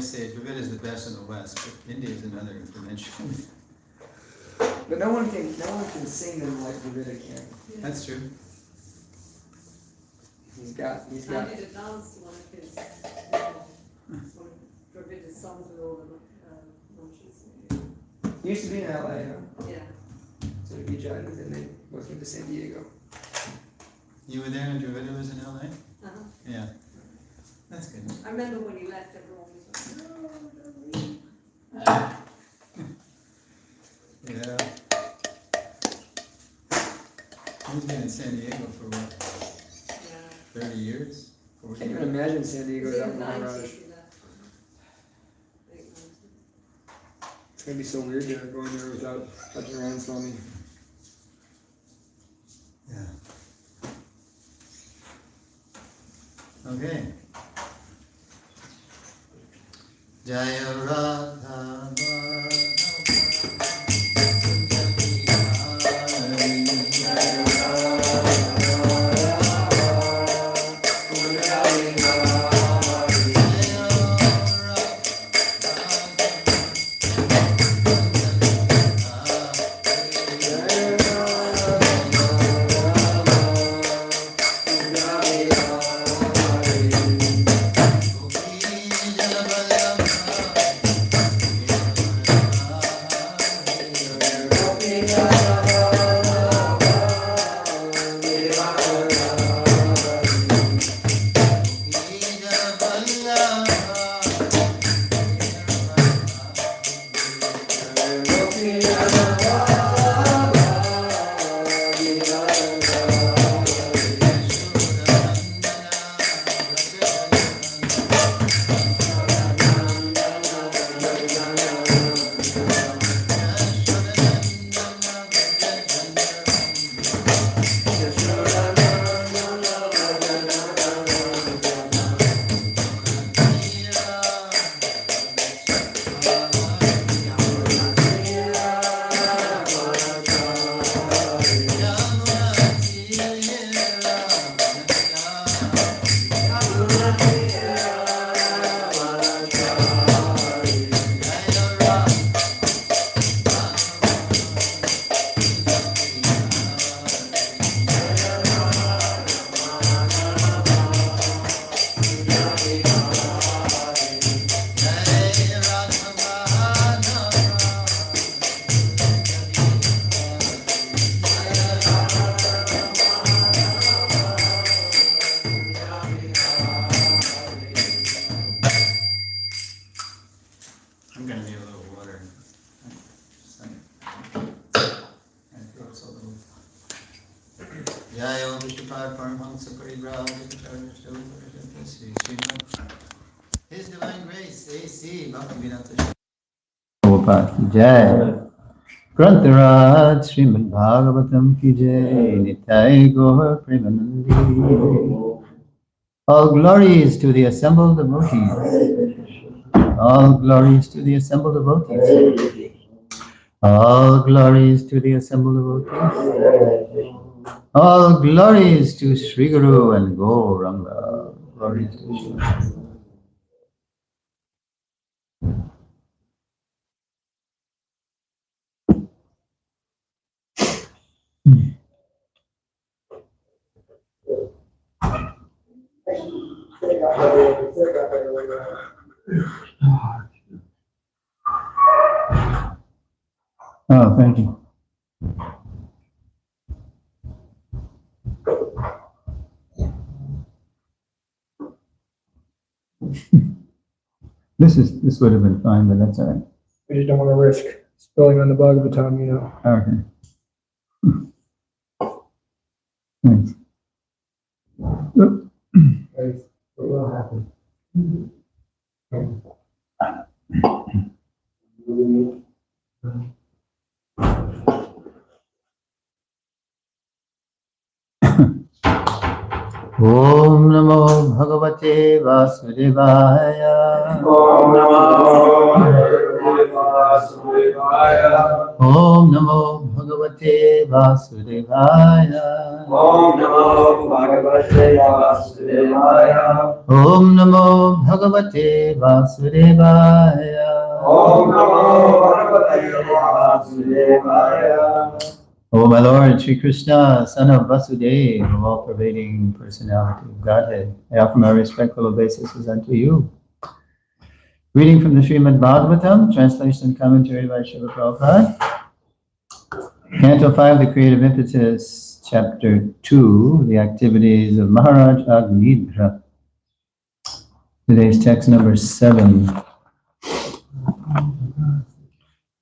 always say Dravid is the best in the West, but India is another dimension. But no one can sing them like David can. Yeah. That's true. He's got. I did a dance to one of his Dravidic songs with all the launches. He used to be in LA, huh? Yeah. So he joined us and they both went to San Diego. You were there and Dravid was in LA? Uh-huh. Yeah. That's good. I remember when he left, everyone was like, no, don't leave. Yeah. He's been in San Diego for what, Yeah. 30 years? I can't even imagine San Diego It was without in the Ron 90s Raj. he left. Late 90s. It's gonna be so weird there going there without Ryan Swami. Yeah. Okay. Jaya Radha I'm gonna need a little water. My throat's a little. Jaya Vishnupada Paramhamsa Paribrahma Vikacharya Srimad. His Divine Grace, A.C. Bhaktivedanta Prabhupada ki Jai. Grantaraj Srimad Bhagavatam ki Jai. Nitai Gaur Premanandi. All glories to the assembled devotees. All glories to the assembled devotees. All glories to the assembled devotees. All glories to Sri Guru and Gauranga. Glories to Sri Guru. Oh, thank you. This would have been fine, but that's all right. We just don't want to risk spilling on the Bhagavatam, you know. Okay. Thanks. Oop. It will happen. Om Namo Bhagavate Vasudevaya. Om Namo Bhagavate Vasudevaya. Om Namo Bhagavate Bhagavate Vasudevaya. Om Namo Bhagavate Vasudevaya. Om Namo Bhagavate Vasudevaya. Om Namo Bhagavate Vasudevaya. O my Lord, Sri Krishna, son of Vasudeva, of all-pervading personality of Godhead, I offer my respectful obeisances unto you. Reading from the Srimad Bhagavatam, translation and commentary by Srila Prabhupada. Canto 5, the Creative Impetus, Chapter 2, the activities of Maharaj Agnidra. Today's text number 7.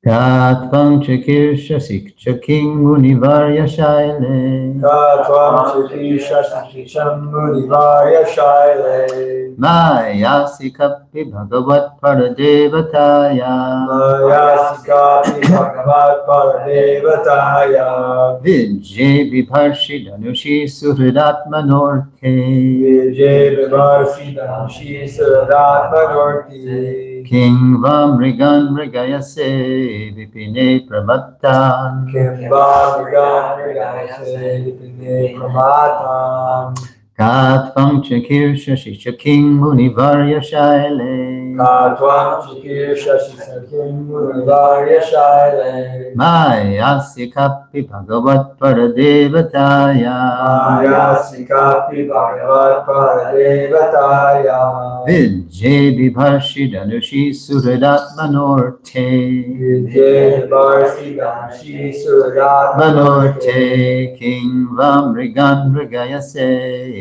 Katvam chakirshasik chaking munivarya shaile. Katvam Chakishashikisham Munivarya Shaile. Mayasikapi bhagavat paradevataya. Mayasikapi Bhagavat Paradevataya. Vijay vibharshi dhanushi suhridatmanorte. Vijay Vivarsi Dhanshi Suradatmanorti. King Vamrigan Mrigayase Vipine Pramatta. Kimba Mrigayase Vipine Pramatam. Katvam Chakir Shashi Chaking Munivarya Shaile. Katvam Chakishashikakim Munivarya Shaile. Mayasikapi Bhagavat Paradevataya. Mayasikapi Bhagavat Paradevataya. Vijay Vibharshi Dhanushi Suhridatmanorte. Vijay Vivarsi Dhanshi Suradatmanorte. Manorte King Vamrigan Mrigayase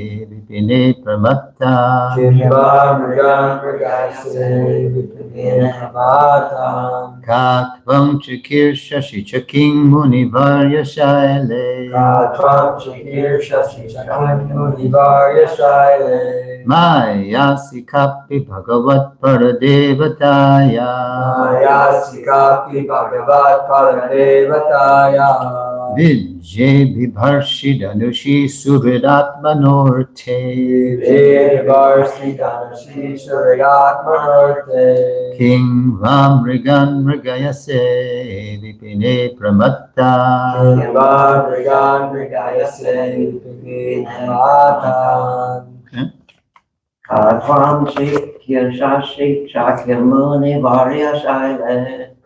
Vipine Pramatta. Kimba Mrigan Mrigayase Vipine Pramatam. Katvam Chakir Shashi Chaking Munivarya Shaile. Katvam Chakishashikakim Munivarya Shaile. Mayasikapi Bhagavat Paradevataya. Mayasikapi Bhagavat Paradevataya. Vijay Vibharshi Dhanushi Suhridatmanorte. Vijay Vivarsi Dhanshi Suradatmanorte. King Vamrigan Mrigayase Vipine Pramatta. Kimba Mrigan Mrigayase Vipine Pramatam. Katvam Chakirshashik Chakimuni Varya Shaile.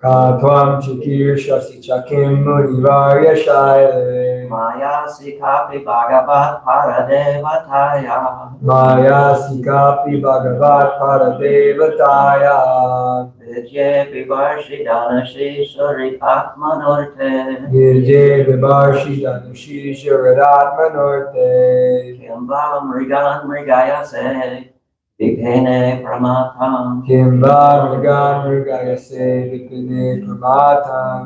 Katvam Chakishashikakim Munivarya Shaile. Mayasikapi Bhagavat Paradevataya. Mayasikapi Bhagavat Paradevataya. Vijay Vivarshi Dhanashi Suritatmanorte. Vijay Vivarshi Dhanushi Suradatmanorte. Kimba Mrigan Mrigayase Vipine Pramatam. Kimba Mrigan Mrigayase Vipine Pramatam.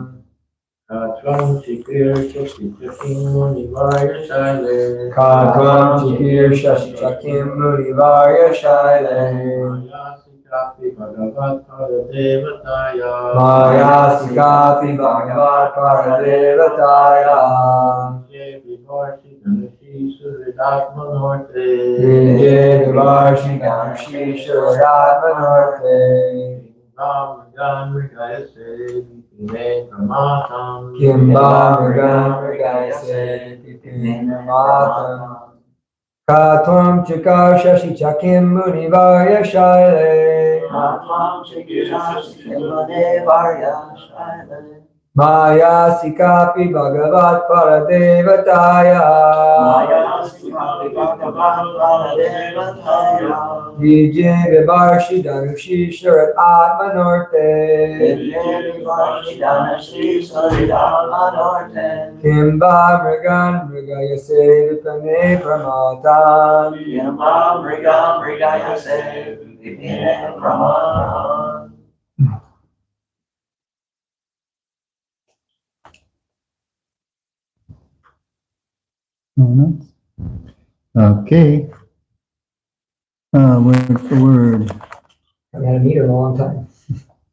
Katvam Chakirshashikakim Munivarya Shaile. Katvam Chakishashikakim Munivarya Shaile. Mayasikapi Bhagavat Paradevataya. Mayasikapi Bhagavat Paradevataya. Vijay Vivarsi Dhanashi Suridatmanorte. Vijay Vivarsi Dhanshi Suradatmanorte. Vamrigan Mrigayase Vipine Pramatam. Kimba Mrigan Mrigayase Vipine Pramatam. Katvam Chakishashikakim Munivarya Shaile. Katvam Chakirshashik Varya Shaile. Mayasikapi Bhagavat Paradevataya. Mayasikapi Bhagavat Paradevataya. Vijay Vivarshi Dhanushi Suradatmanorte. Vijay Vivarshi Dhanashi Suridatmanorte. Kimba Mrigan Mrigayase Vipine Pramatam. Kimba Mrigan Mrigayase Vipine Pramatam. Okay. Word for word. I've had a meter in a long time.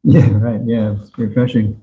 Yeah, right. Yeah, it's refreshing.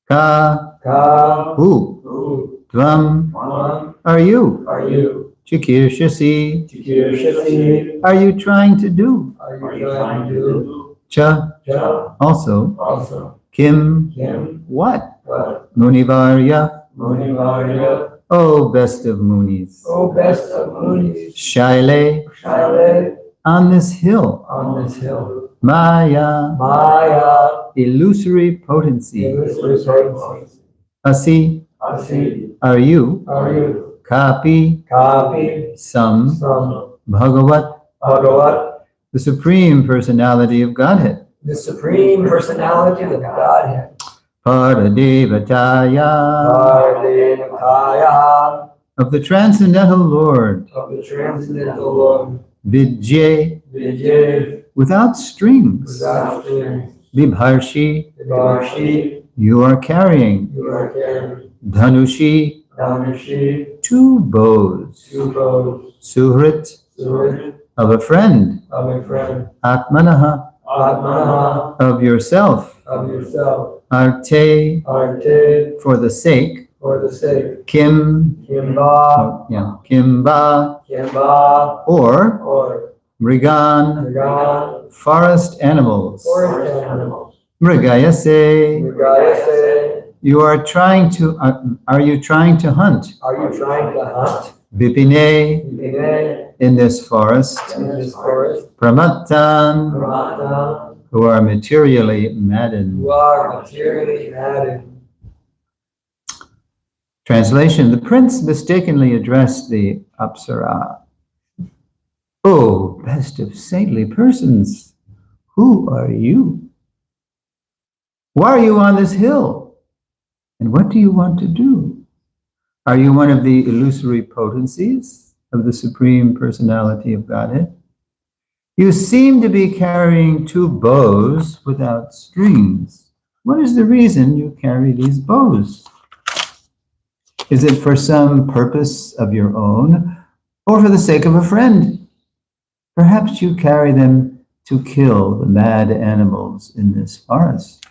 Ka, Ka, who, who, Tvam, Tvam, are you? are you? Chikirshasi, Chikirshasi, are you trying to do? are you trying to do? Cha, Ja, also. also. Kim, Kim, what? what? Munivarya, Munivarya, O best of Munis. O best of Munis, Shaile, Shaile, on this hill. on this hill, Maya, Maya, illusory potency. illusory potency, Asi, Asi, are you? are you, Kapi, Kapi, some, some, Bhagavat, Bhagavat, the Supreme Personality of Godhead. the Supreme Personality of Godhead, Paradevataya, Vardhanakaya, of the Transcendental Lord. of the Transcendental Lord, Vijay, Vijay, without strings. without strings, Vibharshi, Varshi, you are carrying. you are carrying, Dhanushi, Dhanushi, 2 bows. 2 bows, Suhrit, Surit, of a friend. of a friend, Atmanaha, Atmanaha, of yourself. of yourself, Arte, Arte, for the sake. for the sake, Kim, Kimba, Kimba, Kimba, or Mrigan, Mrigan, forest animals. forest animals, Mrigayase, Mrigayase, you are trying to, are you trying to hunt? are you trying to hunt? Vipine, Vipine, in this forest. in this forest, Pramattan, Pramata, who are materially maddened. who are materially added. Translation, the prince mistakenly addressed the Apsara. Oh, best of saintly persons, who are you? Why are you on this hill? And what do you want to do? Are you one of the illusory potencies of the Supreme Personality of Godhead? You seem to be carrying 2 bows without strings. What is the reason you carry these bows? Is it for some purpose of your own, or for the sake of a friend? Perhaps you carry them to kill the mad animals in this forest.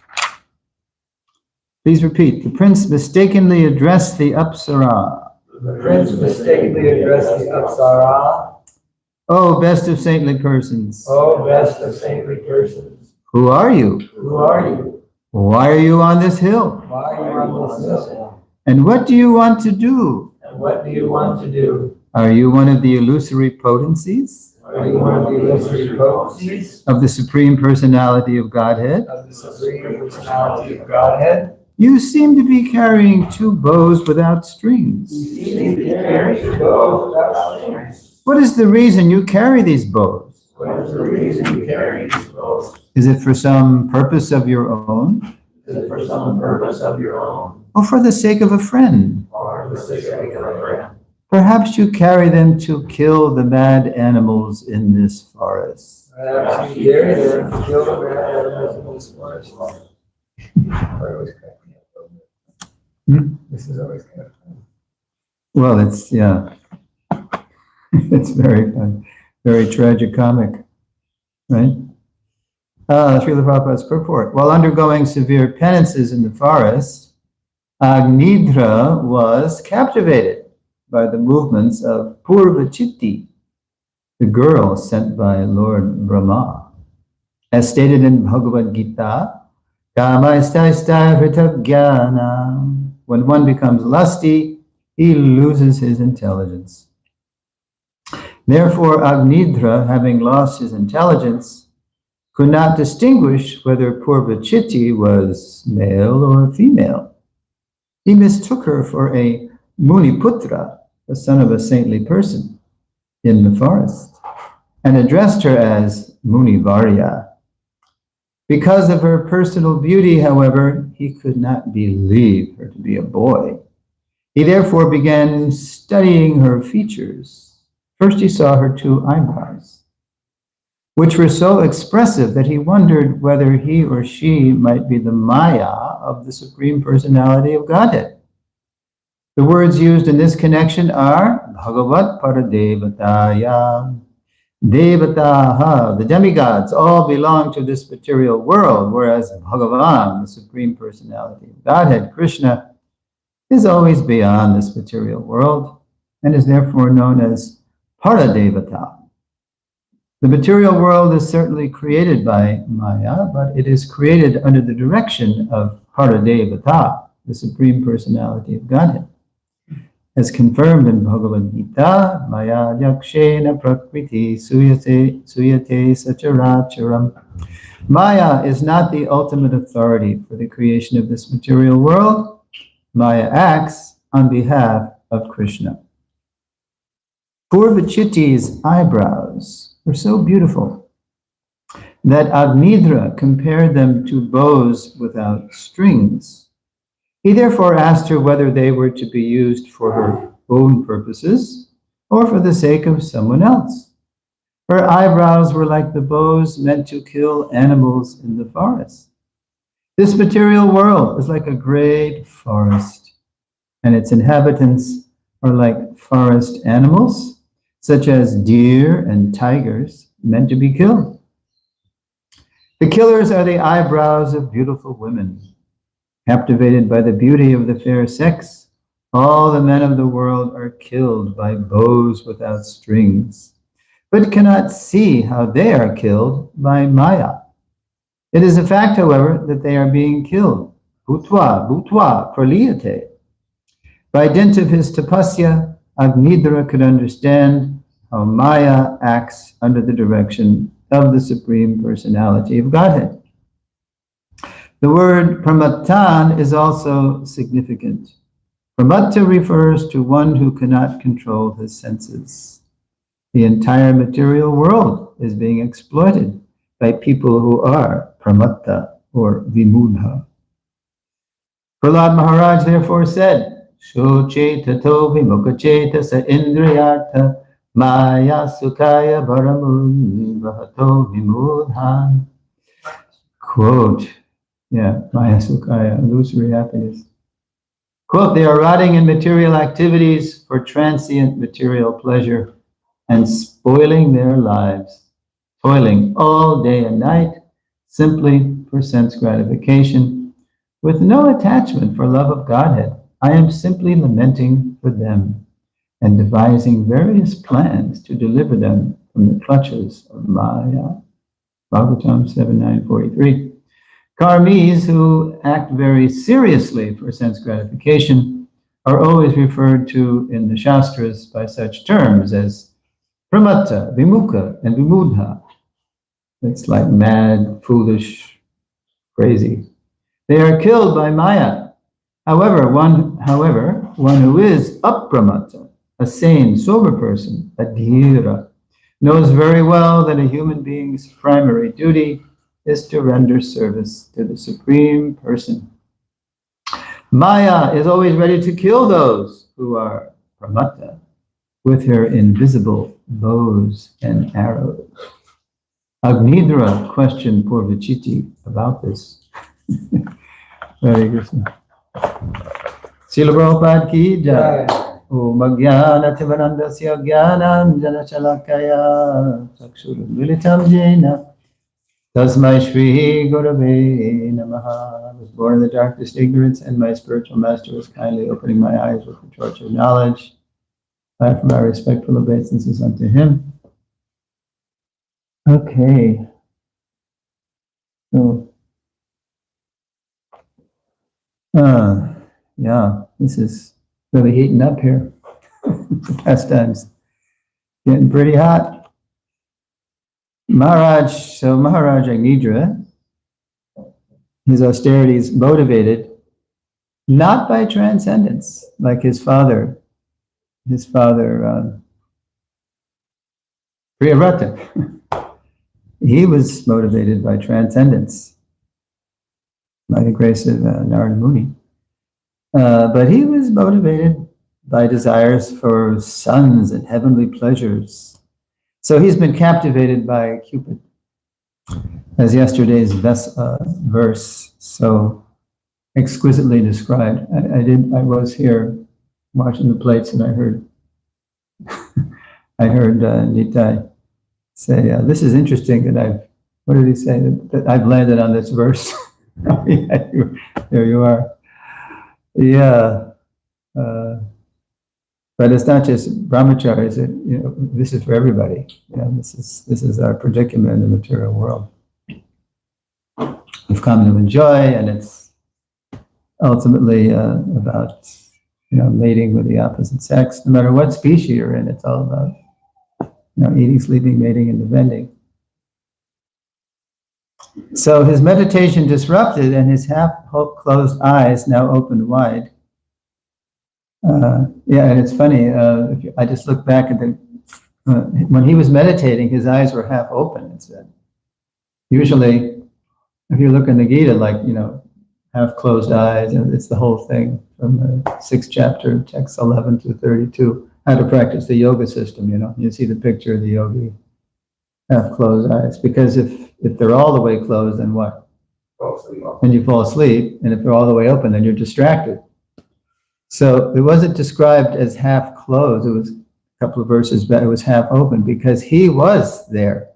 Please repeat. The prince mistakenly addressed the Apsara. The prince mistakenly addressed the Apsara. Oh, best of saintly persons. Oh, best of saintly persons. Who are you? Who are you? Why are you on this hill? Why are you on this hill? And what do you want to do? And what do you want to do? Are you one of the illusory potencies Are you one of the illusory potencies of the Supreme Personality of Godhead? of the Supreme Personality of Godhead? You seem to be carrying 2 bows without strings. You seem to carry 2 bows without strings. What is the reason you carry these bows? What is the reason you carry these bows? Is it for some purpose of your own, Is it for some purpose of your own, or for the sake of a friend? or for the sake of a friend? Perhaps you carry them to kill the mad animals in this forest. Perhaps you carry them to kill the mad animals in this forest. Or always crack me up a little bit. This is always kind of fun. Well, it's, yeah. It's very fun, very tragicomic, right? Srila Prabhupada's purport. While undergoing severe penances in the forest, Agnidra was captivated by the movements of Purvachitti, the girl sent by Lord Brahma. As stated in Bhagavad Gita, Kamaisthaistha Hritagyana. When one becomes lusty, he loses his intelligence. Therefore, Agnidra, having lost his intelligence, could not distinguish whether Purvachitti was male or female. He mistook her for a Muniputra, the son of a saintly person, in the forest, and addressed her as Munivarya. Because of her personal beauty, however, he could not believe her to be a boy. He therefore began studying her features. First he saw her 2 eyebrows, which were so expressive that he wondered whether he or she might be the Maya of the Supreme Personality of Godhead. The words used in this connection are Bhagavat Paradevataya. Devataha, the demigods, all belong to this material world, whereas Bhagavan, the Supreme Personality of Godhead, Krishna, is always beyond this material world and is therefore known as Paradevata. The material world is certainly created by Maya, but it is created under the direction of Paradevata, the Supreme Personality of Godhead. As confirmed in Bhagavad Gita, Maya Yakshena Prakriti Suyate Sacharacharam. Maya is not the ultimate authority for the creation of this material world. Maya acts on behalf of Krishna. Purvachiti's eyebrows were so beautiful that Agnidra compared them to bows without strings. He therefore asked her whether they were to be used for her own purposes or for the sake of someone else. Her eyebrows were like the bows meant to kill animals in the forest. This material world is like a great forest, and its inhabitants are like forest animals, such as deer and tigers, meant to be killed. The killers are the eyebrows of beautiful women. Captivated by the beauty of the fair sex, all the men of the world are killed by bows without strings, but cannot see how they are killed by Maya. It is a fact, however, that they are being killed. Bhutva, bhutva, praliyate. By dint of his tapasya, Agnidra could understand how Maya acts under the direction of the Supreme Personality of Godhead. The word pramattan is also significant. Pramatta refers to one who cannot control his senses. The entire material world is being exploited by people who are pramatta or vimudha. Prahlad Maharaj therefore said, Shochetato vimukacheta sa indriyartha maya sukaya bharamun vahato vimudhan. Quote, Maya Sukaya, illusory happiness. Quote, they are rotting in material activities for transient material pleasure and spoiling their lives, toiling all day and night simply for sense gratification, with no attachment for love of Godhead. I am simply lamenting for them and devising various plans to deliver them from the clutches of Maya. Bhagavatam 7.9.43. Karmis who act very seriously for sense gratification are always referred to in the Shastras by such terms as pramatta, vimukha, and vimudha. It's like mad, foolish, crazy. They are killed by Maya. However, one who is apramatta, a sane, sober person, a dhira, knows very well that a human being's primary duty is to render service to the Supreme Person. Maya is always ready to kill those who are pramatta with her invisible bows and arrows. Agnidra questioned Purvachiti about this. Very good. Srila Prabhupada ki jai. Om Ajnana Tivanandasya Jnananjana Shalakaya Chakshuru Militam Jena Tasmai Shri Gurave Namaha. I was born in the darkest ignorance, and my spiritual master was kindly opening my eyes with the torch of knowledge. I offer my respectful obeisances unto him. Okay. So, this is really heating up here. The pastimes getting pretty hot. Maharaj Agnidra, his austerities motivated not by transcendence, like his father Priyavrata. He was motivated by transcendence, by the grace of Narada Muni. But he was motivated by desires for sons and heavenly pleasures. So he's been captivated by Cupid, as yesterday's verse so exquisitely described. I was here watching the plates, and I heard Nitai say, "This is interesting that what did he say? That I've landed on this verse." Yeah, there you are. Yeah. But it's not just brahmacharis. This is for everybody. This is our predicament in the material world. We've come to enjoy, and it's ultimately about mating with the opposite sex. No matter what species you're in, it's all about eating, sleeping, mating, and defending. So his meditation disrupted, and his half-closed eyes now opened wide. Yeah, and it's funny. I just look back at when he was meditating, his eyes were half open. It said, usually, if you look in the Gita, like half closed eyes, and it's the whole thing from the 6th chapter, text 11 to 32, how to practice the yoga system. You see the picture of the yogi, half closed eyes, because if they're all the way closed, then what? Then you fall asleep, and if they're all the way open, then you're distracted. So it wasn't described as half closed. It was a couple of verses back. It was half open because he was there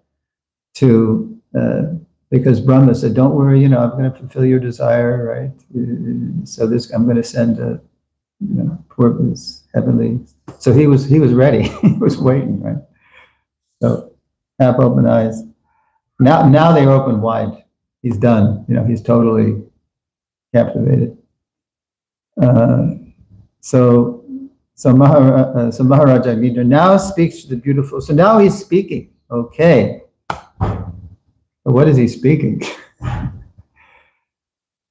because Brahma said, "Don't worry, I'm going to fulfill your desire, right? So I'm going to send this heavenly." So he was ready. He was waiting, right? So half open eyes. Now they're open wide. He's done. He's totally captivated. So Maharaja Nidra now speaks to the beautiful. So now he's speaking. Okay. What is he speaking?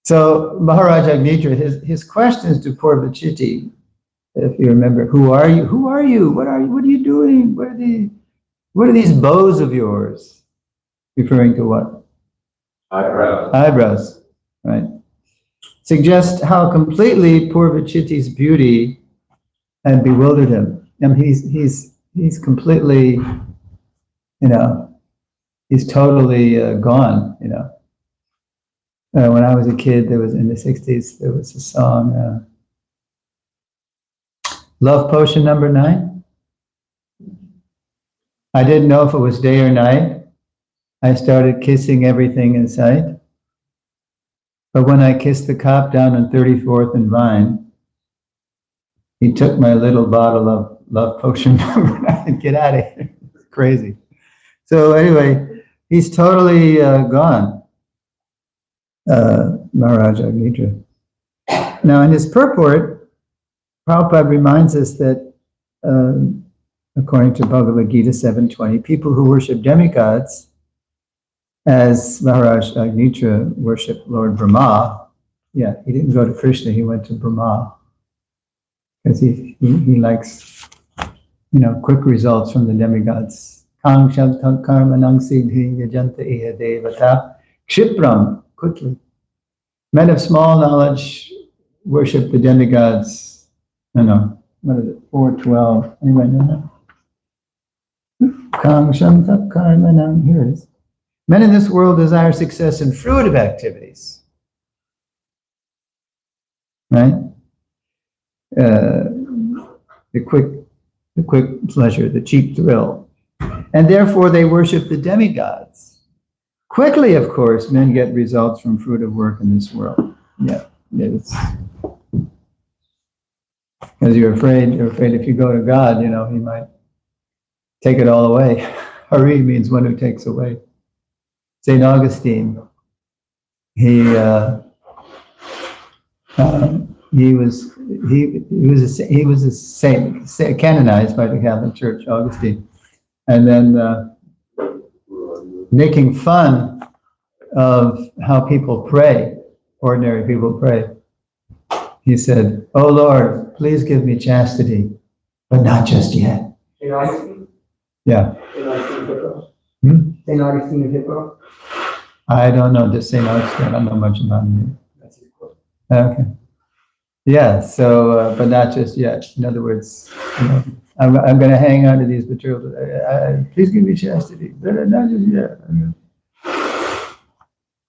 So Maharaja Nidra, his questions to Purvachiti, if you remember, who are you? Who are you? What are you? What are you doing? What are these bows of yours? Referring to what? Eyebrows. Eyebrows, right? Suggest how completely Purvachiti's beauty had bewildered him. I mean, he's completely, he's totally gone. When I was a kid, there was in the 60s, there was a song, Love Potion Number 9. I didn't know if it was day or night. I started kissing everything in sight. But when I kissed the cop down on 34th and Vine, he took my little bottle of Love Potion Number 9. Get out of here. It's crazy. So anyway, he's totally gone, Maharaja Nidra. Now in his purport, Prabhupada reminds us that according to Bhagavad Gita 7:20, people who worship demigods, as Maharaj Nidra worshipped Lord Brahma. Yeah, he didn't go to Krishna, he went to Brahma. Because he likes, quick results from the demigods. Kang shabtam karmanang siddhi yajanta iha devata. Kshipram, quickly. Men of small knowledge worship the demigods. No, what is it? 4:12. Anybody know that? Kang shabtam karmanang, here it is. Men in this world desire success and fruitive activities, right? The quick pleasure, the cheap thrill, and therefore they worship the demigods. Quickly, of course, men get results from fruitive work in this world. Yeah, it's because you're afraid if you go to God, He might take it all away. Hari means one who takes away. St. Augustine, he was a saint, canonized by the Catholic Church, Augustine, and then making fun of how people pray, ordinary people pray. He said, "Oh Lord, please give me chastity, but not just yet." St. Augustine? Yeah. St. Augustine of Hippo? Hmm? St. Augustine of Hippo? I don't know, just St. Augustine, I don't know much about him. That's his quote. Okay. Yeah, so, but not just yet. In other words, I'm going to hang on to these materials. Please give me chastity, but not just yet.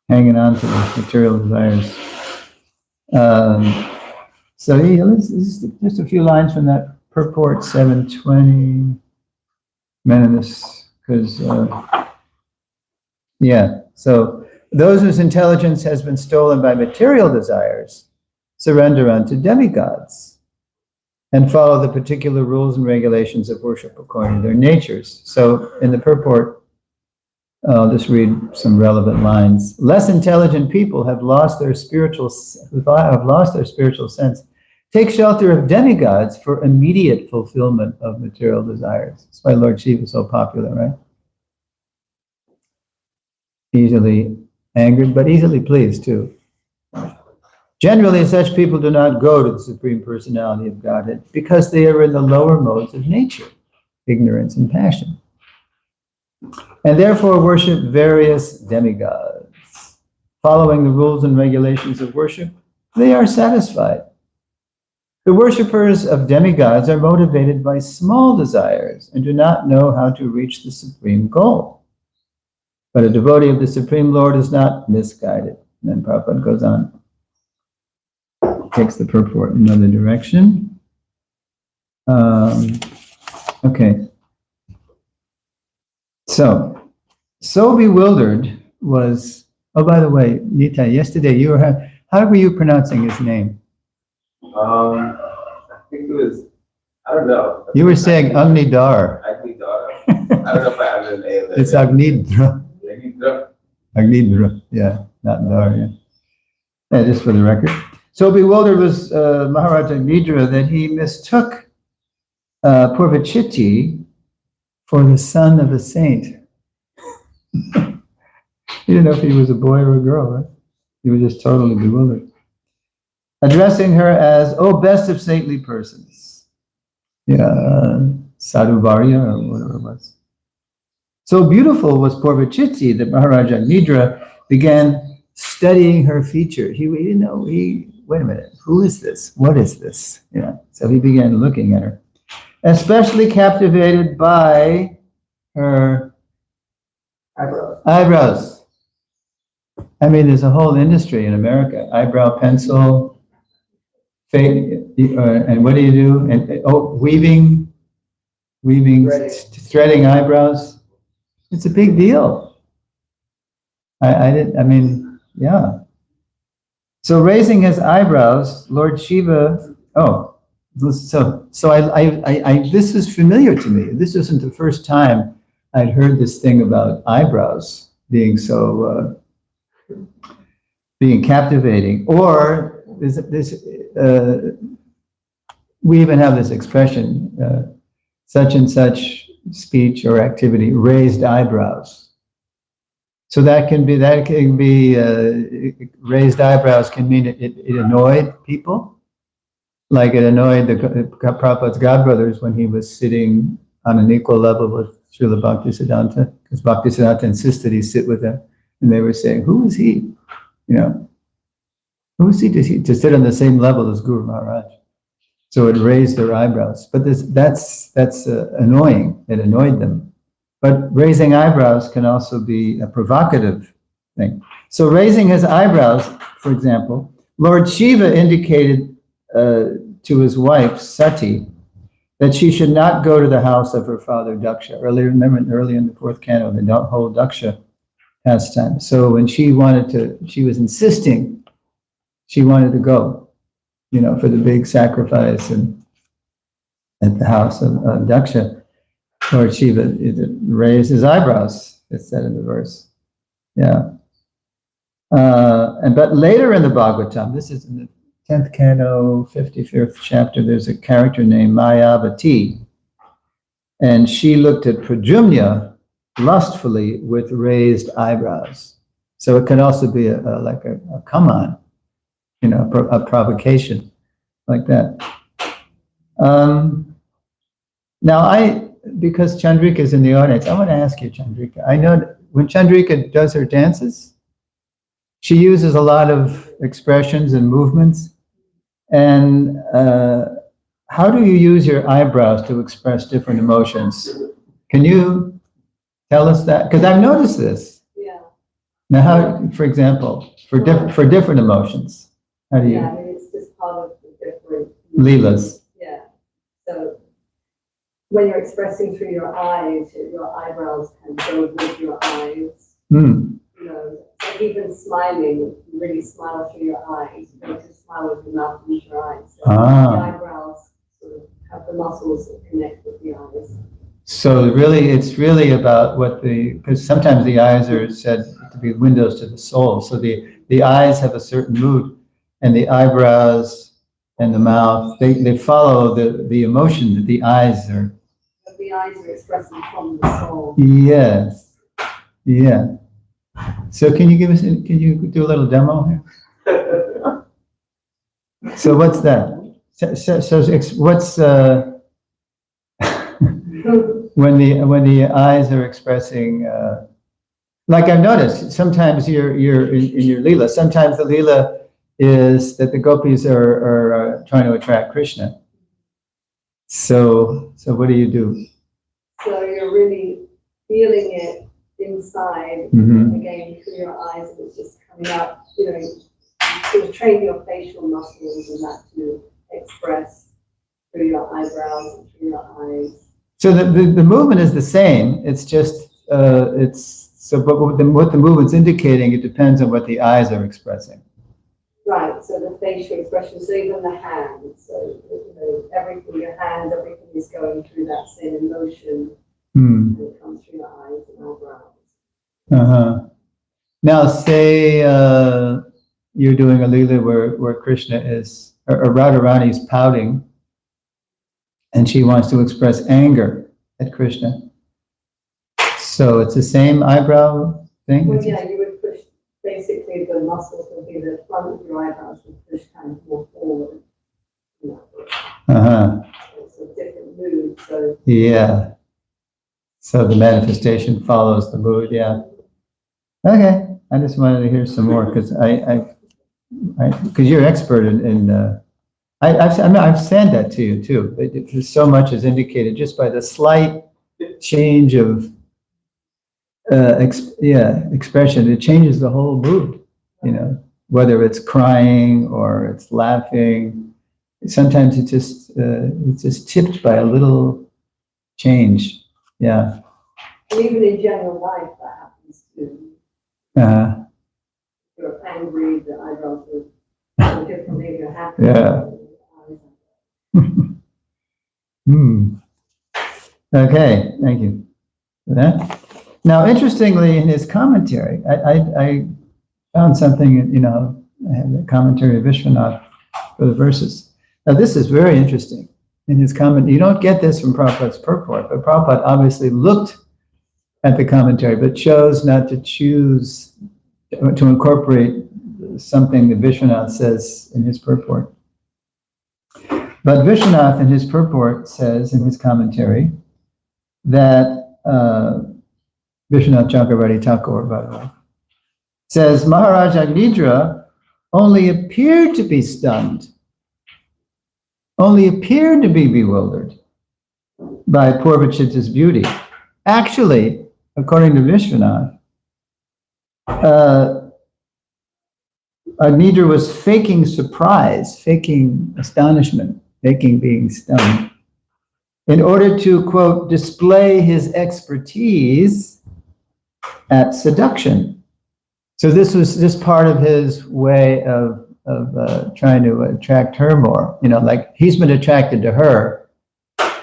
Hanging on to the material desires. So this is just a few lines from that purport 720. Men in this, because, so those whose intelligence has been stolen by material desires surrender unto demigods and follow the particular rules and regulations of worship according to their natures. So in the purport, I'll just read some relevant lines. Less intelligent people have lost their spiritual sense. Take shelter of demigods for immediate fulfillment of material desires. That's why Lord Shiva is so popular, right? Easily angered, but easily pleased too. Generally, such people do not go to the Supreme Personality of Godhead because they are in the lower modes of nature, ignorance and passion, and therefore worship various demigods. Following the rules and regulations of worship, they are satisfied. The worshippers of demigods are motivated by small desires and do not know how to reach the supreme goal. But a devotee of the Supreme Lord is not misguided. And then Prabhupada goes on. Takes the purport in another direction. Okay. So bewildered was, oh, by the way, Nita, yesterday you were, how were you pronouncing his name? I think it was, I don't know. You were saying Agnidhar. Agnidhar. I don't know if I have the name. It's Agnidhra. Agnidhar. Agnidhra, yeah, not Dhar, yeah. Yeah, just for the record. So bewildered was Maharaj Agnidhra that he mistook Purvachiti for the son of a saint. He didn't know if he was a boy or a girl, right? He was just totally bewildered. Addressing her as, oh, best of saintly persons. Yeah, Sadhuvarya or whatever it was. So beautiful was Purvachiti that Maharaj Agnidhra began studying her feature. Wait a minute, who is this? What is this? Yeah. So he began looking at her, especially captivated by her eyebrows. I mean, there's a whole industry in America. Eyebrow pencil, and what do you do? And weaving, threading eyebrows. It's a big deal. Yeah. So raising his eyebrows, Lord Shiva. This is familiar to me. This isn't the first time I'd heard this thing about eyebrows being so being captivating. Or we even have this expression, such and such speech or activity, raised eyebrows. So that can be raised eyebrows can mean it annoyed people, like it annoyed the Prabhupada's godbrothers when he was sitting on an equal level with Srila Bhaktisiddhanta, because Bhaktisiddhanta insisted he sit with them, and they were saying, "Who is he? Who is he to sit on the same level as Guru Maharaj?" So it raised their eyebrows. But that's annoying. It annoyed them. But raising eyebrows can also be a provocative thing. So raising his eyebrows, for example, Lord Shiva indicated to his wife, Sati, that she should not go to the house of her father, Daksha. Early in the fourth canto, they don't hold Daksha pastime. So when she was insisting, she wanted to go, for the big sacrifice and at the house of Daksha. Lord Shiva raised his eyebrows, it's said in the verse. Yeah. But later in the Bhagavatam, this is in the 10th canto, 55th chapter, there's a character named Mayavati. And she looked at Pradyumna lustfully with raised eyebrows. So it can also be like a come on, a provocation like that. Now because Chandrika is in the audience, I want to ask you, Chandrika. I know when Chandrika does her dances, she uses a lot of expressions and movements. And how do you use your eyebrows to express different emotions? Can you tell us that? Because I've noticed this. Yeah. Now, how, for example, for different emotions, how do you? Yeah, I mean, it's just part of the different Leelas. Yeah. So when you're expressing through your eyes, your eyebrows can go with your eyes. So even smiling, you really smile through your eyes. You don't just smile with your mouth and your eyes. So the eyebrows sort of have the muscles that connect with the eyes. So really, it's really about because sometimes the eyes are said to be windows to the soul. So the eyes have a certain mood, and the eyebrows and the mouth, they follow the emotion that the eyes are. But the eyes are expressing from the soul. Yes. Yeah. So can you do a little demo here? So what's that? What's when the eyes are expressing, like I've noticed, sometimes you're in your lila. Sometimes the lila is that the gopis are trying to attract Krishna. So what do you do? So you're really feeling it inside, again, through your eyes, and it's just coming out, you sort of train your facial muscles and that to express through your eyebrows and through your eyes. So the movement is the same. It's just but what the movement's indicating, it depends on what the eyes are expressing. Right. So the facial expression, so even the hands, so everything, your hands, everything is going through that same emotion. And it comes through your eyes and eyebrows. Now, say you're doing a lila where Krishna is, or Radharani is pouting, and she wants to express anger at Krishna. So it's the same eyebrow thing? Well, yeah, you would push, basically the muscles would be the front of your eyebrows would push kind of more forward. It's a different mood, so. Yeah. So the manifestation follows the mood, yeah. Okay, I just wanted to hear some more, because because you're expert in I've said that to you too. There's so much is indicated just by the slight change of expression. It changes the whole mood. Whether it's crying or it's laughing. Sometimes it's just tipped by a little change. Yeah. And even in general life, that happens too. If you're angry, the eyebrows are differently. If you're happy, Okay, thank you for that. Now, interestingly, in his commentary, I found something, I have the commentary of Vishwanath for the verses. Now, this is very interesting in his comment. You don't get this from Prabhupada's purport, but Prabhupada obviously looked at the commentary, but chose not to choose to incorporate something that Vishwanath says in his purport. But Vishwanath in his purport says in his commentary that Vishwanath Chakravarti Thakur, by the way, says Maharaj Agnidra only appeared to be stunned, only appeared to be bewildered by Purvachita's beauty. Actually, according to Vishwanath, Agnidra was faking surprise, faking astonishment, faking being stunned, in order to, quote, display his expertise at seduction. So this was just part of his way of trying to attract her more. Like he's been attracted to her,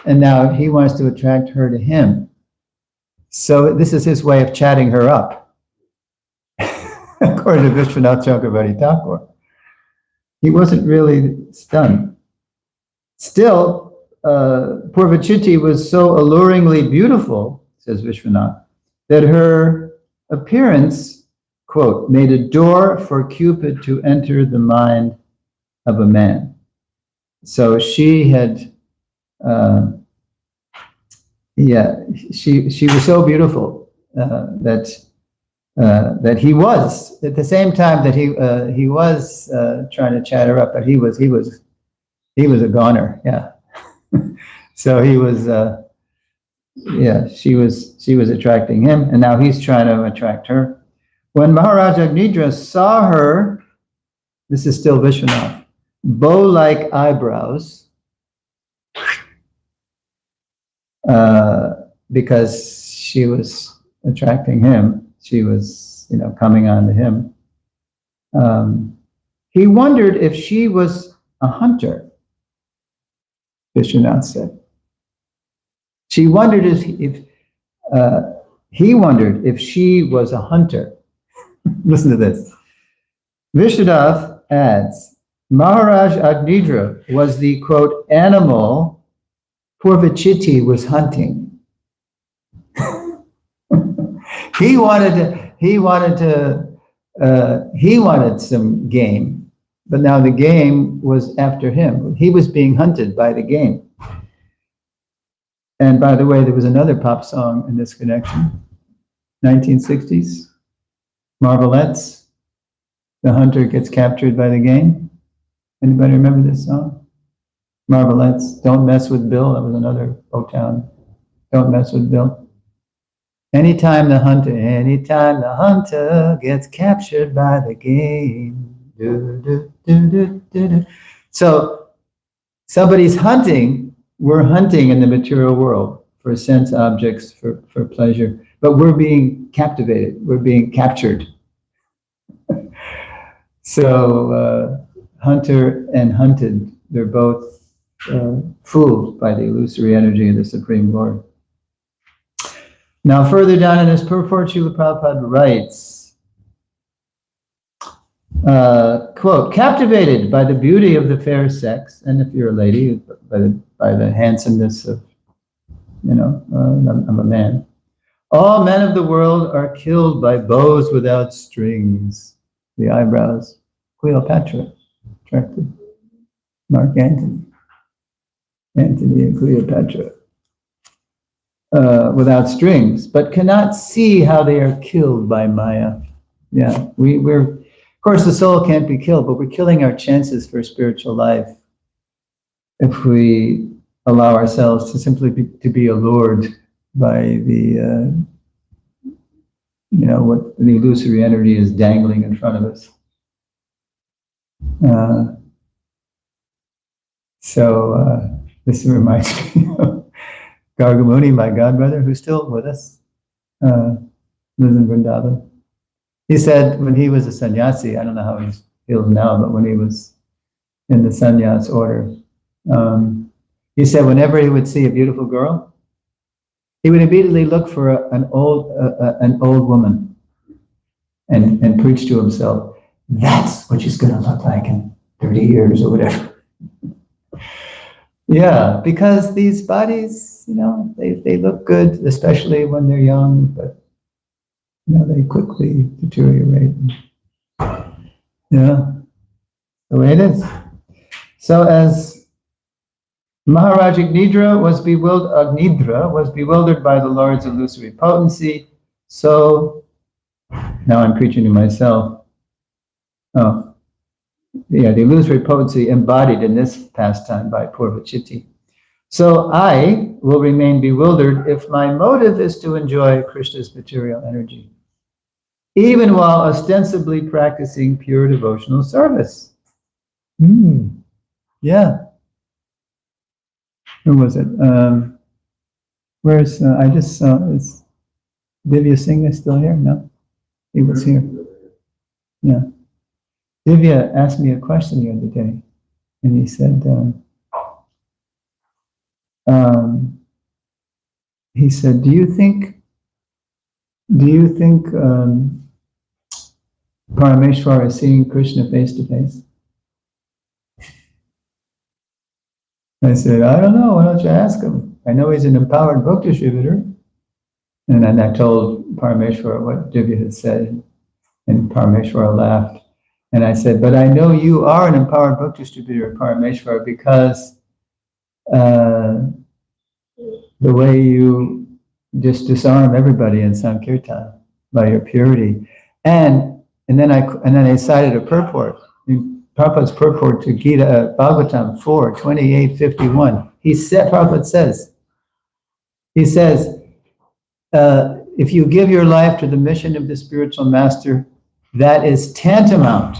and now he wants to attract her to him. So this is his way of chatting her up, according to Vishwanath Chakravarti Thakur. He wasn't really stunned. Still, Purvachiti was so alluringly beautiful, says Vishwanath, that her appearance, quote, made a door for Cupid to enter the mind of a man. So she had, she was so beautiful that he was, at the same time that he was trying to chat her up, but he was a goner, yeah. So he was, she was attracting him, and now he's trying to attract her. When Maharaj Agnidra saw her, this is still Vishwanath, bow-like eyebrows, because she was attracting him, she was, coming on to him. He wondered if she was a hunter, Vishwanath said. She wondered he wondered if she was a hunter. Listen to this. Vishnudev adds, Maharaj Agnidra was the, quote, animal Purvachiti was hunting. He wanted some game, but now the game was after him. He was being hunted by the game. And by the way, there was another pop song in this connection, 1960s, Marvelettes. The hunter gets captured by the game. Anybody remember this song? Marvelettes, Don't Mess with Bill. That was another O-Town. Don't Mess with Bill. Anytime the hunter gets captured by the game. So somebody's hunting, we're hunting in the material world for sense objects, for pleasure, but we're being captivated, we're being captured. So hunter and hunted, they're both fooled by the illusory energy of the Supreme Lord. Now further down in his purport, Srila Prabhupada writes, quote, captivated by the beauty of the fair sex, and if you're a lady, by the handsomeness of, of a man. All men of the world are killed by bows without strings. The eyebrows, Cleopatra, attracted Mark Antony and Cleopatra, without strings, but cannot see how they are killed by Maya. Yeah, we're, of course, the soul can't be killed, but we're killing our chances for spiritual life if we allow ourselves to simply be allured by the what the illusory energy is dangling in front of us. This reminds me of Gargamuni, my godbrother, who's still with us, lives in Vrindavan. He said when he was a sannyasi, I don't know how he feels now, but when he was in the sannyas order, he said whenever he would see a beautiful girl, he would immediately look for an old woman and preach to himself, that's what she's going to look like in 30 years or whatever. Yeah, because these bodies, they look good, especially when they're young, but they quickly deteriorate. Yeah, the way it is. So as Maharaj Agnidra was bewildered by the Lord's illusory potency. So, now I'm preaching to myself. Oh, yeah, the illusory potency embodied in this pastime by Purvachiti. So I will remain bewildered if my motive is to enjoy Krishna's material energy, even while ostensibly practicing pure devotional service. Yeah. Who was it? Where's, I just saw, is Divya Singh is still here? No? He was here. Yeah. Divya asked me a question the other day, and he said, do you think Parameshwar is seeing Krishna face to face? I said, I don't know, why don't you ask him? I know he's an empowered book distributor. And then I told Parameshwar what Divya had said, and Parameshwar laughed. And I said, but I know you are an empowered book distributor, Parameshwar, because the way you just disarm everybody in Sankirtan by your purity. And then I cited a purport. Prabhupada's purport to Gita, Bhagavatam 4, 28, 51. Prabhupada says, if you give your life to the mission of the spiritual master, that is tantamount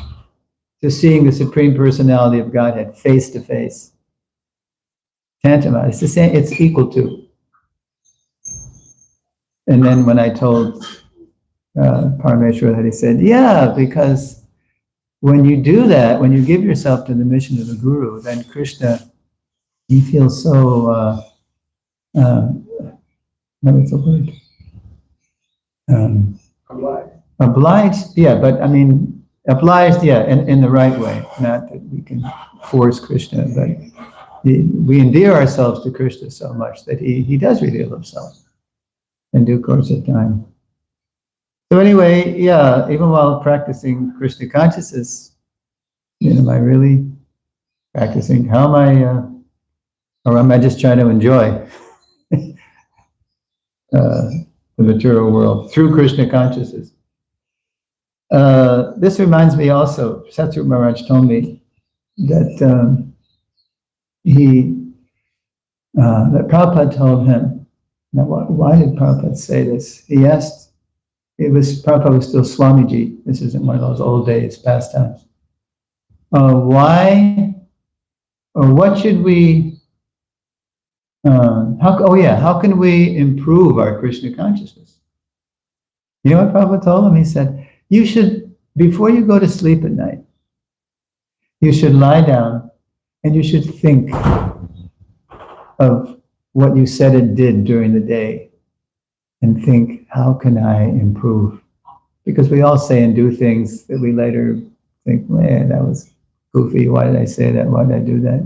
to seeing the Supreme Personality of Godhead face to face. Tantamount. It's the same, it's equal to. And then when I told Parameshwar that, he said, yeah, because when you do that, when you give yourself to the mission of the Guru, then Krishna, he feels so what is the word? Obliged. Obliged, yeah, but I mean, obliged, yeah, in the right way. Not that we can force Krishna, but we endear ourselves to Krishna so much that he does reveal himself in due course of time. So anyway, yeah, even while practicing Krishna consciousness, am I really practicing? How am I, or am I just trying to enjoy the material world through Krishna consciousness? This reminds me also, Satsuru Maharaj told me that that Prabhupada told him, now why did Prabhupada say this? He asked, Prabhupada was still Swamiji, this isn't one of those old days, pastimes. Why, or what should we, how can we improve our Krishna consciousness? You know what Prabhupada told him? He said, you should, before you go to sleep at night, you should lie down and you should think of what you said and did during the day and think, how can I improve? Because we all say and do things that we later think, man, that was goofy. Why did I say that? Why did I do that?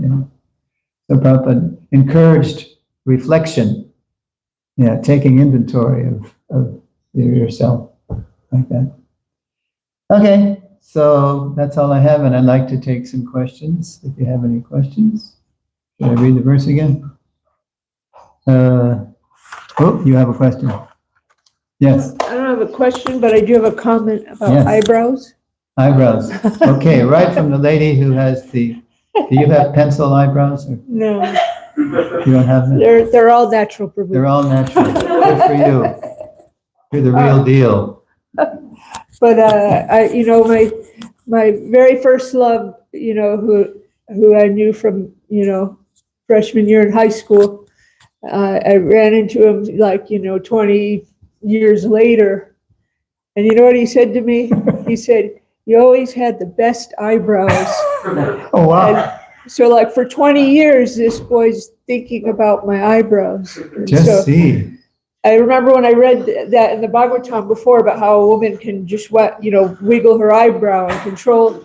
So Prabhupada encouraged reflection, taking inventory of yourself like that. Okay, so that's all I have, and I'd like to take some questions, if you have any questions. Should I read the verse again? You have a question. Yes. I don't have a question, but I do have a comment about Yes. eyebrows. Eyebrows. Okay, right from the lady who has do you have pencil eyebrows? Or No, you don't have them? they're all natural, Prabhu. They're all natural. Good for you. You're the real deal. But my very first love, who I knew from freshman year in high school, I ran into him 20 years later, and you know what he said to me? He said, "You always had the best eyebrows." Oh, wow. And so for 20 years, this boy's thinking about my eyebrows. And Just so see. I remember when I read that in the Bhagavatam before about how a woman can just wiggle her eyebrow and control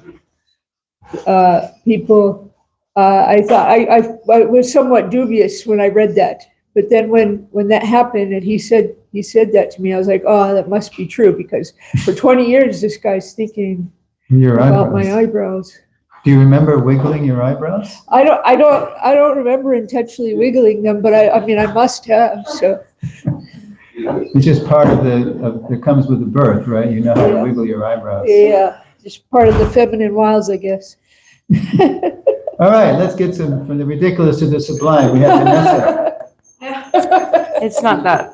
people. I thought I was somewhat dubious when I read that, but then when that happened and he said that to me, I was like, oh, that must be true, because for 20 years this guy's thinking Your about eyebrows. my eyebrows. Do you remember wiggling your eyebrows? I don't remember intentionally wiggling them, but I mean I must have. So It's just part of it comes with the birth, right? You know how to wiggle your eyebrows. yeah, just part of the feminine wiles, I guess. All right, let's get from the ridiculous to the sublime. We have Vanessa. It's not that.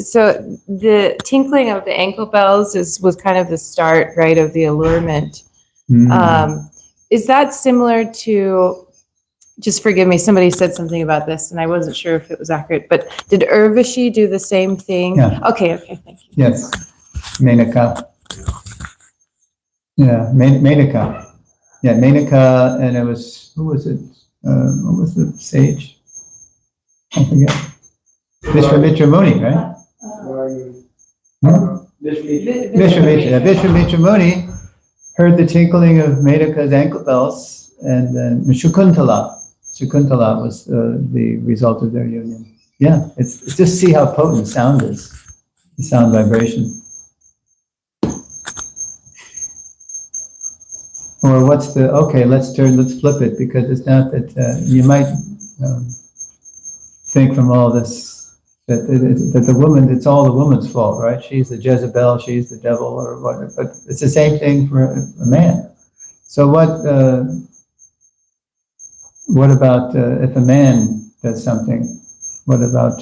So the tinkling of the ankle bells was kind of the start, right, of the allurement. Is that similar to, just forgive me, somebody said something about this and I wasn't sure if it was accurate, but did Urvashi do the same thing? Yeah. Okay, thank you. Yes, Menaka. Yeah, Menaka. Yeah, Menaka, and it was, who was it? What was the sage? I forget. Vishwamitra Muni, right? Vishwamitra. Yeah, Vishwamitra Muni heard the tinkling of Menaka's ankle bells, and then Shakuntala was the result of their union. Yeah, it's just see how potent sound is, the sound vibration. Or let's flip it, because it's not that you might think from all this that the woman, it's all the woman's fault, right? She's the Jezebel, she's the devil, or whatever. But it's the same thing for a man. So what about if a man does something? What about,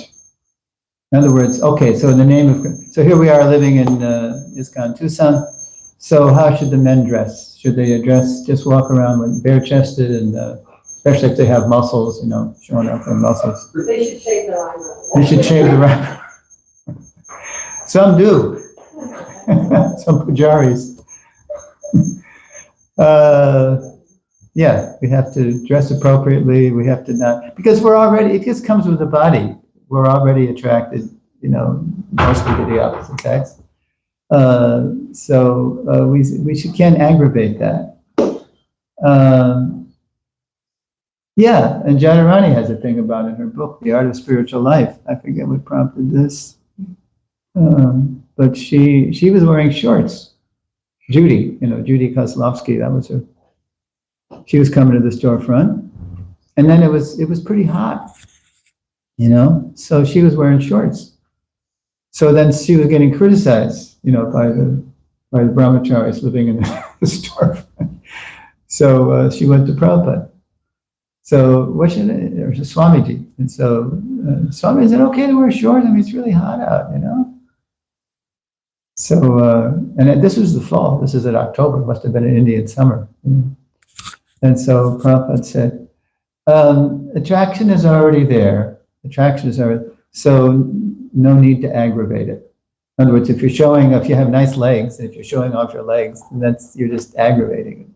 in other words, okay, so in the name of, so here we are living in ISKCON Tucson. So how should the men dress? Should they just walk around with bare-chested and especially if they have muscles, showing up their muscles? They should shave their eyebrows. They should shave their eyebrows. Some do. Some pujaris. Yeah, we have to dress appropriately. We have to not, because it just comes with the body. we're already attracted, mostly to the opposite sex. So we can't aggravate that. Yeah, and Jadharani has a thing about it in her book, The Art of Spiritual Life. I forget what prompted this. But she was wearing shorts. Judy Kozlovsky, that was her. She was coming to the storefront, and then it was pretty hot, so she was wearing shorts. So then she was getting criticized, by the brahmacharis living in the storefront. So she went to Prabhupada. So what should or Swamiji? And so Swamiji said, okay to wear shorts. I mean, it's really hot out, So, and this was the fall. This is in October. It must have been an Indian summer. And so Prabhupada said, attraction is already there. Attraction is already, so no need to aggravate it. In other words, if you have nice legs, if you're showing off your legs, then you're just aggravating it.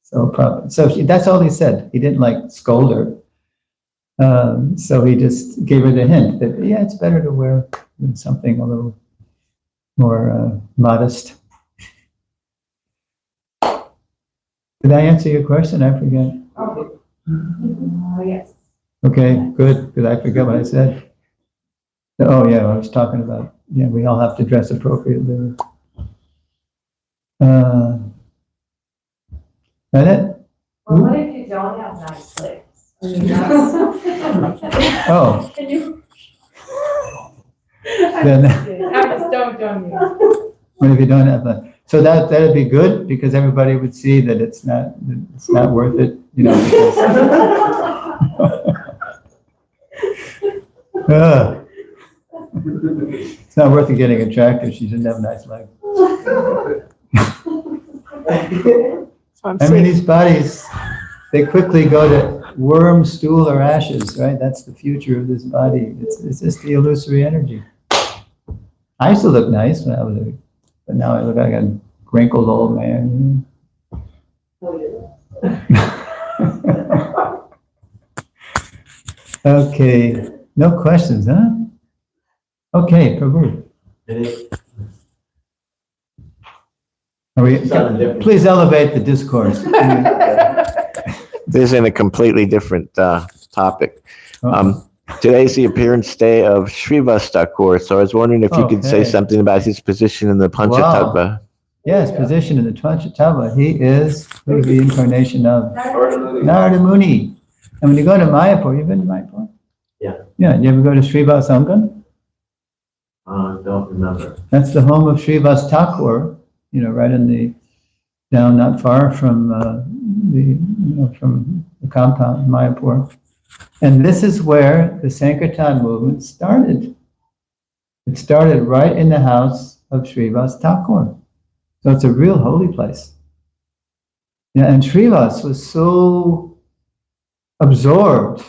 So that's all he said. He didn't scold her. So he just gave her the hint that, yeah, it's better to wear something a little more modest. Did I answer your question? I forget. Oh, yes. Okay, good. Did I forget what I said? Oh, yeah, I was talking about, we all have to dress appropriately. That it? Well, what if you don't have nice legs? Oh. Can you? Then, Don't. what if you don't have that? So that'd be good because everybody would see that it's not worth it, because it's not worth it getting attractive. She didn't have nice legs. These bodies, they quickly go to worm, stool, or ashes, right? That's the future of this body. It's just the illusory energy. I used to look nice when I was but now I look like a wrinkled old man. Okay, no questions, huh? Okay, Prabhu. Please elevate the discourse. This is in a completely different topic. Today's the appearance day of Srivas Thakur, so I was wondering if you could say something about his position in the Panchatattva. Wow. Yes, position in the Panchatattva. He is the incarnation of Narada Muni. And when you go to Mayapur, you've been to Mayapur? Yeah. Yeah, you ever go to Srivas Angan? Don't remember. That's the home of Srivas Thakur, right down not far from from the compound in Mayapur. And this is where the Sankirtan movement started. It started right in the house of Srivas Thakur. So it's a real holy place. Yeah, and Srivas was so absorbed.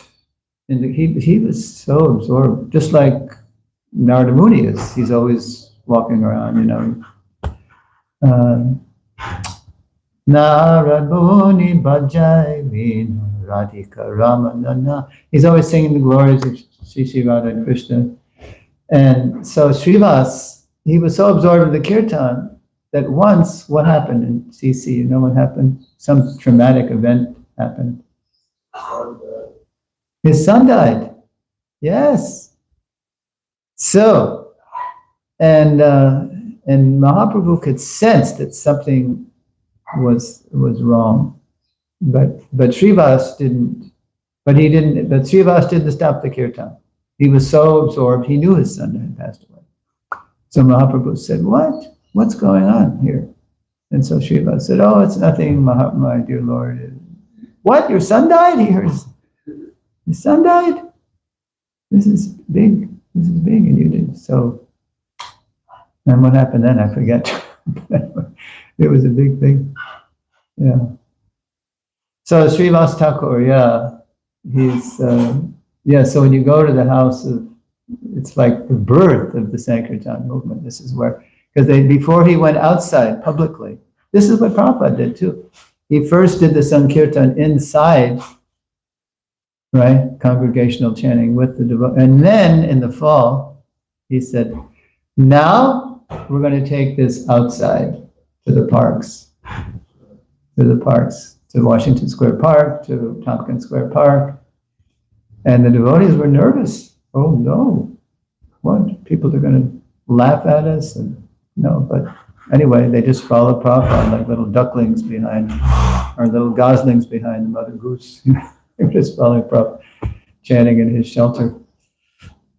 He was so absorbed, just like Narada Muni is. He's always walking around, Narada Muni Bhajai Vina Radhika Ramanana. He's always singing the glories of Sri Radha and Krishna. And so Srivas, he was so absorbed in the kirtan that once, what happened in CC? You know what happened? Some traumatic event happened. His son died. Yes. So, and Mahaprabhu could sense that something was wrong. But Srivas didn't. But Srivas didn't stop the kirtan. He was so absorbed, he knew his son had passed away. So Mahaprabhu said, What's going on here? And so Srivas said, oh, it's nothing, my dear Lord. What? Your son died? He hears, your son died? This is big. And you did. So, and what happened then? I forget. It was a big thing. Yeah. So Srivas Thakur, he's, so when you go to the house of, it's like the birth of the Sankirtan movement. This is where, because before he went outside publicly, this is what Prabhupada did too. He first did the Sankirtan inside right? Congregational chanting with the devotee. And then in the fall, he said, now we're going to take this outside to the parks, to Washington Square Park, to Tompkins Square Park. And the devotees were nervous. Oh no, what? People are going to laugh at us? And no, but anyway, they just followed Prabhupada like little ducklings behind, or little goslings behind the mother goose. They were just following Prabhupada, chanting in his shelter.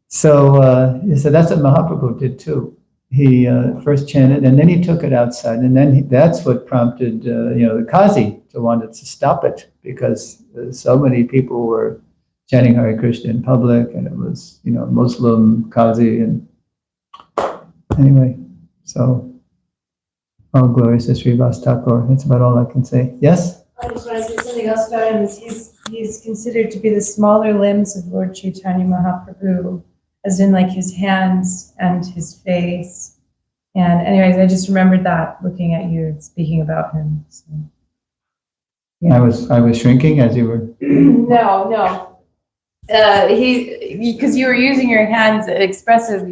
So he said that's what Mahaprabhu did too. He first chanted, and then he took it outside, and then that's what prompted the Qazi to want to stop it, because so many people were chanting Hare Krishna in public, and it was Muslim Qazi, and anyway, so all glories to Srivas Thakur. That's about all I can say. Yes? I just want to say something else about him. He's considered to be the smaller limbs of Lord Chaitanya Mahaprabhu, as in like his hands and his face. And anyways, I just remembered that looking at you and speaking about him. So. Yeah. I was shrinking as you were. No. Because you were using your hands expressive,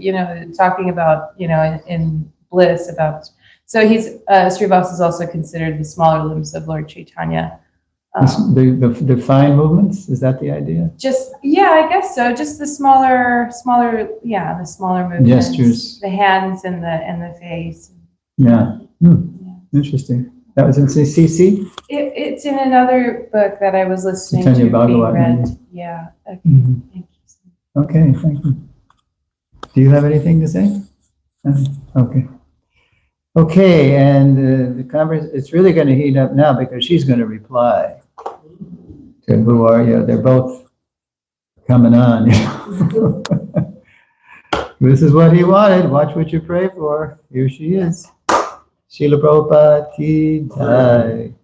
talking about, in bliss about. So Srivas is also considered the smaller limbs of Lord Chaitanya. The fine movements, is that the idea? I guess so. Just the smaller, the smaller movements. Gestures. The hands and the face. Yeah. Interesting. That was in CC? It's in another book that I was listening Chaitanya to being Bhagavatam. read. Yeah. Okay. Mhm. Thank you. Okay, thank you. Do you have anything to say? Okay. Okay, and the conversation, it's really going to heat up now because she's going to reply to who are you. They're both coming on. This is what he wanted. Watch what you pray for. Here she is. Srila Prabhupada Ki Jai.